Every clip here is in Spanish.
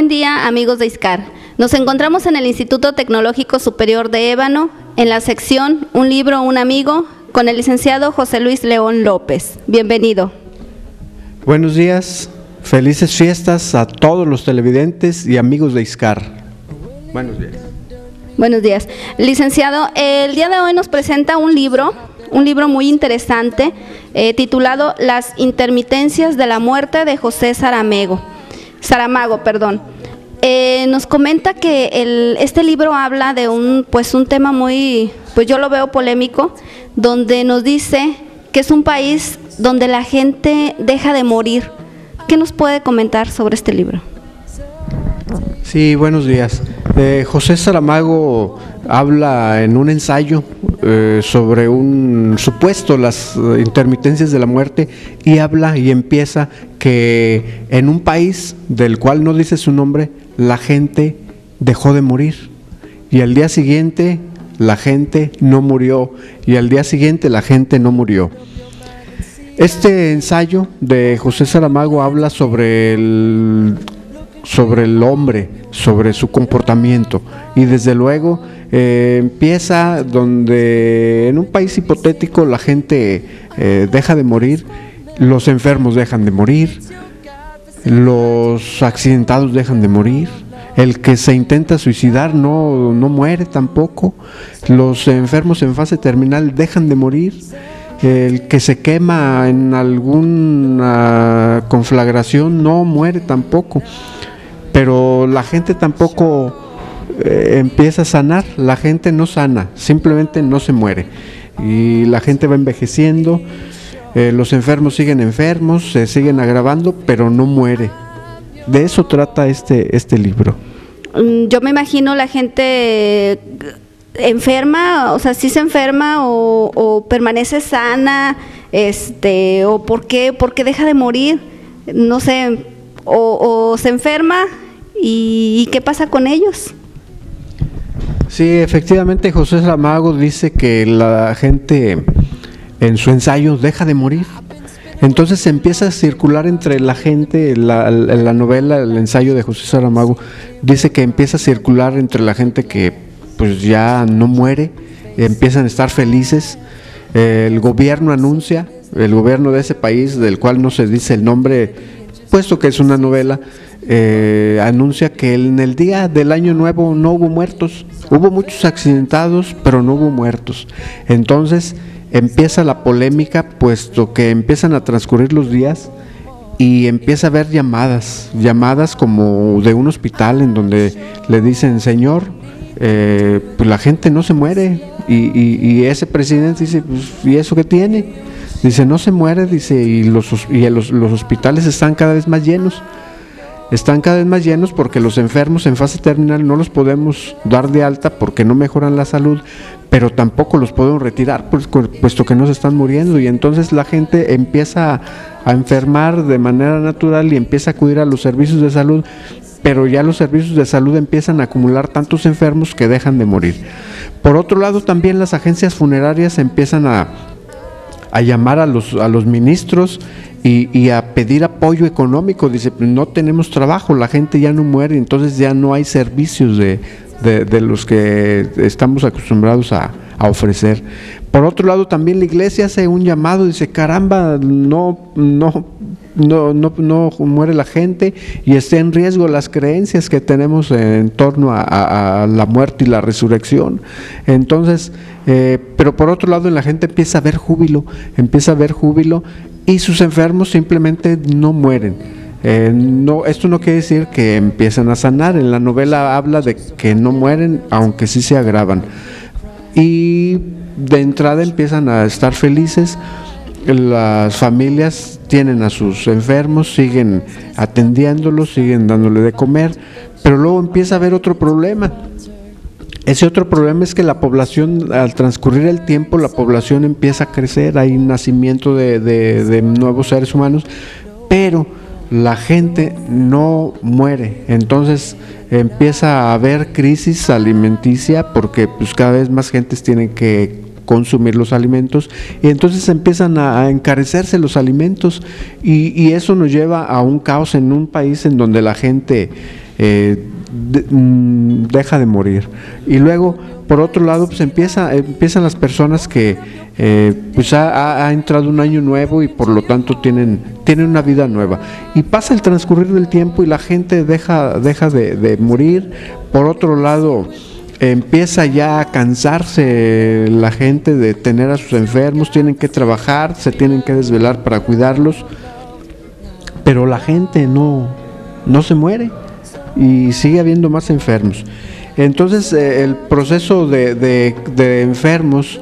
Buen día, amigos de ISCAR. Nos encontramos en el Instituto Tecnológico Superior de Ébano, en la sección Un libro, un amigo, con el licenciado José Luis León López. Bienvenido. Buenos días, felices fiestas a todos los televidentes y amigos de ISCAR. Buenos días. Buenos días. Licenciado, el día de hoy nos presenta un libro muy interesante, titulado Las intermitencias de la muerte de José Saramago. Nos comenta que este libro habla de un tema muy, yo lo veo polémico, donde nos dice que es un país donde la gente deja de morir. ¿Qué nos puede comentar sobre este libro? Sí, buenos días. José Saramago habla en un ensayo sobre un supuesto, las intermitencias de la muerte, y habla y empieza que en un país del cual no dice su nombre, la gente dejó de morir, y al día siguiente la gente no murió, y al día siguiente la gente no murió. Este ensayo de José Saramago habla sobre el hombre, sobre su comportamiento, y desde luego empieza donde en un país hipotético la gente deja de morir, los enfermos dejan de morir, los accidentados dejan de morir, el que se intenta suicidar no muere tampoco, los enfermos en fase terminal dejan de morir, el que se quema en alguna conflagración no muere tampoco, pero la gente tampoco empieza a sanar, la gente no sana, simplemente no se muere, y la gente va envejeciendo, los enfermos siguen enfermos, se siguen agravando, pero no muere. De eso trata este libro. Yo me imagino la gente enferma, o sea, si se enferma o permanece sana, o por qué deja de morir, no sé, o se enferma y ¿qué pasa con ellos? Sí, efectivamente José Saramago dice que la gente en su ensayo deja de morir. Entonces empieza a circular entre la gente, la novela, el ensayo de José Saramago, dice que empieza a circular entre la gente que pues ya no muere, empiezan a estar felices. El gobierno anuncia, el gobierno de ese país, del cual no se dice el nombre, puesto que es una novela, anuncia que en el día del año nuevo no hubo muertos, hubo muchos accidentados, pero no hubo muertos. Entonces empieza la polémica, puesto que empiezan a transcurrir los días y empieza a haber llamadas como de un hospital en donde le dicen: señor, pues la gente no se muere, y ese presidente dice: pues, ¿y eso qué tiene? Dice: no se muere, dice, y los hospitales están cada vez más llenos. Están cada vez más llenos porque los enfermos en fase terminal no los podemos dar de alta porque no mejoran la salud, pero tampoco los podemos retirar puesto que no se están muriendo, y entonces la gente empieza a enfermar de manera natural y empieza a acudir a los servicios de salud, pero ya los servicios de salud empiezan a acumular tantos enfermos que dejan de morir. Por otro lado, también las agencias funerarias empiezan a llamar a los ministros y a pedir apoyo económico. Dice: no tenemos trabajo, la gente ya no muere, entonces ya no hay servicios de los que estamos acostumbrados a ofrecer. Por otro lado, también la iglesia hace un llamado, dice: caramba, no muere la gente y está en riesgo las creencias que tenemos en torno a la muerte y la resurrección. Entonces, pero por otro lado, en la gente empieza a haber júbilo, y sus enfermos simplemente no mueren. Esto no quiere decir que empiezan a sanar. En la novela habla de que no mueren, aunque sí se agravan, y de entrada empiezan a estar felices. Las familias tienen a sus enfermos, siguen atendiéndolos, siguen dándole de comer, pero luego empieza a haber otro problema. Ese otro problema es que la población, al transcurrir el tiempo, la población empieza a crecer, hay un nacimiento de nuevos seres humanos, pero la gente no muere. Entonces empieza a haber crisis alimenticia porque pues cada vez más gentes tienen que consumir los alimentos, y entonces empiezan a encarecerse los alimentos, y eso nos lleva a un caos en un país en donde la gente deja de morir. Y luego, por otro lado, pues empiezan las personas que pues ha entrado un año nuevo y por lo tanto tienen una vida nueva. Y pasa el transcurrir del tiempo y la gente deja de morir. Por otro lado, empieza ya a cansarse la gente de tener a sus enfermos, tienen que trabajar, se tienen que desvelar para cuidarlos, pero la gente no se muere y sigue habiendo más enfermos. Entonces el proceso de enfermos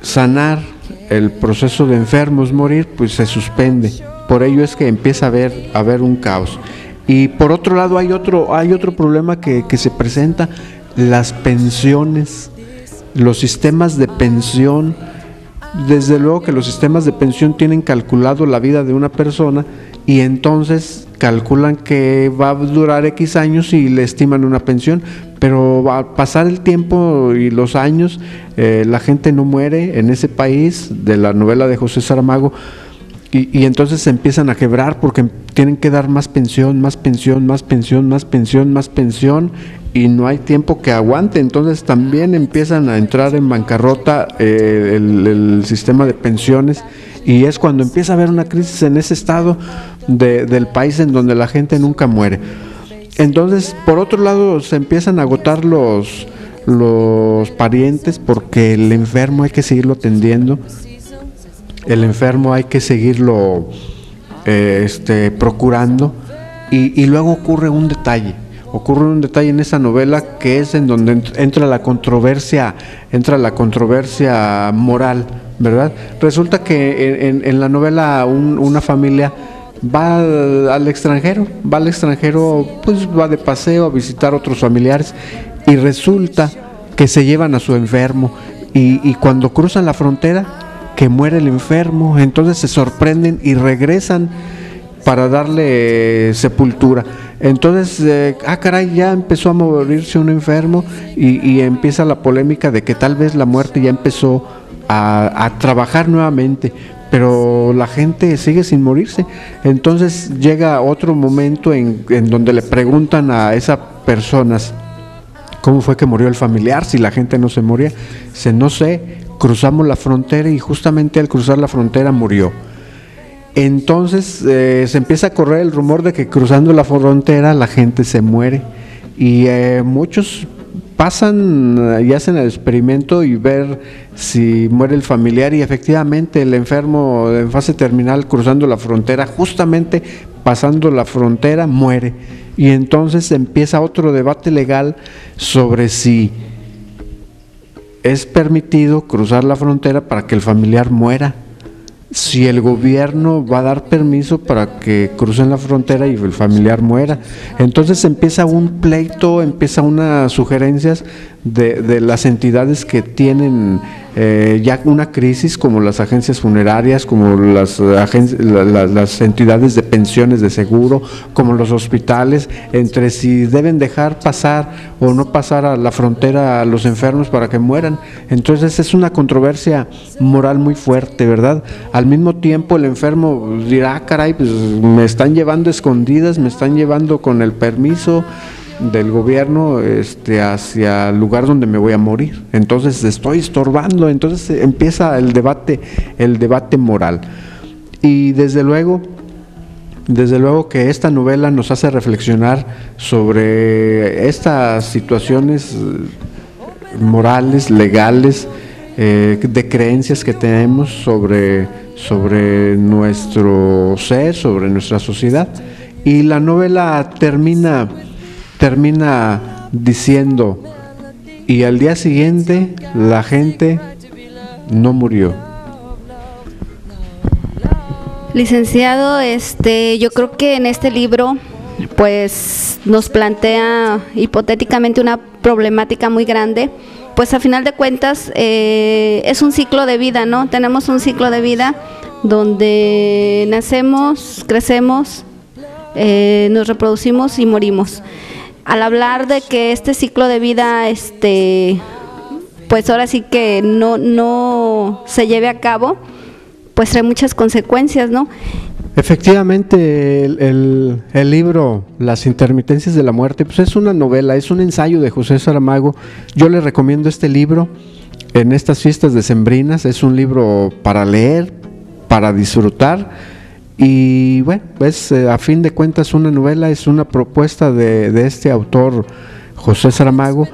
sanar, el proceso de enfermos morir, pues se suspende. Por ello es que empieza a haber un caos. Y por otro lado hay otro problema que se presenta: las pensiones, los sistemas de pensión. Desde luego que los sistemas de pensión tienen calculado la vida de una persona y entonces calculan que va a durar X años y le estiman una pensión, pero al pasar el tiempo y los años, la gente no muere en ese país de la novela de José Saramago. Y entonces se empiezan a quebrar porque tienen que dar más pensión, más pensión, más pensión, más pensión, más pensión, y no hay tiempo que aguante. Entonces también empiezan a entrar en bancarrota el sistema de pensiones, y es cuando empieza a haber una crisis en ese estado del país en donde la gente nunca muere. Entonces, por otro lado, se empiezan a agotar los parientes, porque el enfermo hay que seguirlo atendiendo. El enfermo hay que seguirlo procurando, y luego ocurre un detalle en esa novela, que es en donde entra la controversia moral, ¿verdad? Resulta que en la novela una familia va al extranjero, pues va de paseo a visitar a otros familiares, y resulta que se llevan a su enfermo, y cuando cruzan la frontera, que muere el enfermo. Entonces se sorprenden y regresan para darle sepultura. Entonces, caray, ya empezó a morirse un enfermo, y empieza la polémica de que tal vez la muerte ya empezó a trabajar nuevamente, pero la gente sigue sin morirse. Entonces llega otro momento en donde le preguntan a esas personas cómo fue que murió el familiar, si la gente no se moría. Dice, no sé, cruzamos la frontera y justamente al cruzar la frontera murió. Entonces se empieza a correr el rumor de que cruzando la frontera la gente se muere, y muchos pasan y hacen el experimento y ver si muere el familiar, y efectivamente el enfermo en fase terminal cruzando la frontera, justamente pasando la frontera, muere. Y entonces empieza otro debate legal sobre si es permitido cruzar la frontera para que el familiar muera, si el gobierno va a dar permiso para que crucen la frontera y el familiar muera. Entonces empieza un pleito, empieza unas sugerencias de las entidades que tienen ya una crisis, como las agencias funerarias, como las entidades de pensiones de seguro, como los hospitales, entre si deben dejar pasar o no pasar a la frontera a los enfermos para que mueran. Entonces es una controversia moral muy fuerte, ¿verdad? Al mismo tiempo el enfermo dirá, caray, pues me están llevando escondidas, me están llevando con el permiso del gobierno hacia el lugar donde me voy a morir, entonces estoy estorbando. Entonces empieza el debate moral, y desde luego que esta novela nos hace reflexionar sobre estas situaciones morales, legales, de creencias que tenemos sobre nuestro ser, sobre nuestra sociedad. Y la novela termina diciendo, y al día siguiente la gente no murió. Licenciado, yo creo que en este libro pues nos plantea hipotéticamente una problemática muy grande, pues a final de cuentas es un ciclo de vida, ¿no? Tenemos un ciclo de vida donde nacemos, crecemos, nos reproducimos y morimos. Al hablar de que este ciclo de vida, pues ahora sí que no se lleve a cabo, pues trae muchas consecuencias, ¿no? Efectivamente, el libro Las intermitencias de la muerte, pues es una novela, es un ensayo de José Saramago. Yo le recomiendo este libro en estas fiestas decembrinas. Es un libro para leer, para disfrutar, y bueno, es a fin de cuentas una novela, es una propuesta de este autor José Saramago,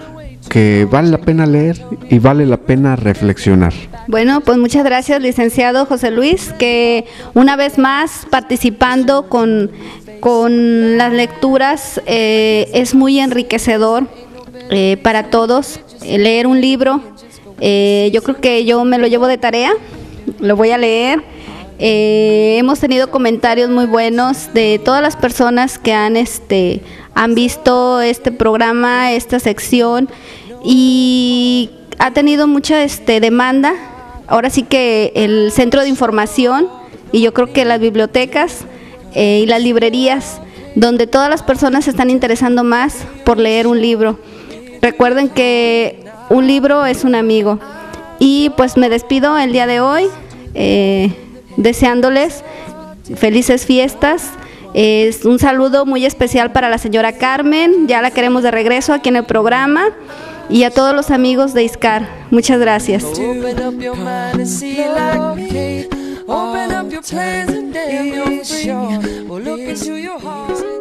que vale la pena leer y vale la pena reflexionar. Bueno, pues muchas gracias, licenciado José Luis, que una vez más participando con las lecturas, es muy enriquecedor para todos leer un libro. Yo creo que yo me lo llevo de tarea, lo voy a leer. Hemos tenido comentarios muy buenos de todas las personas que han visto este programa, esta sección, y ha tenido mucha demanda. Ahora sí que el centro de información, y yo creo que las bibliotecas y las librerías, donde todas las personas se están interesando más por leer un libro. Recuerden que un libro es un amigo. Y pues me despido el día de hoy, deseándoles felices fiestas. Es un saludo muy especial para la señora Carmen, ya la queremos de regreso aquí en el programa, y a todos los amigos de ISCAR. Muchas gracias. Open up your plans and damn, you're free. Well, look into your heart.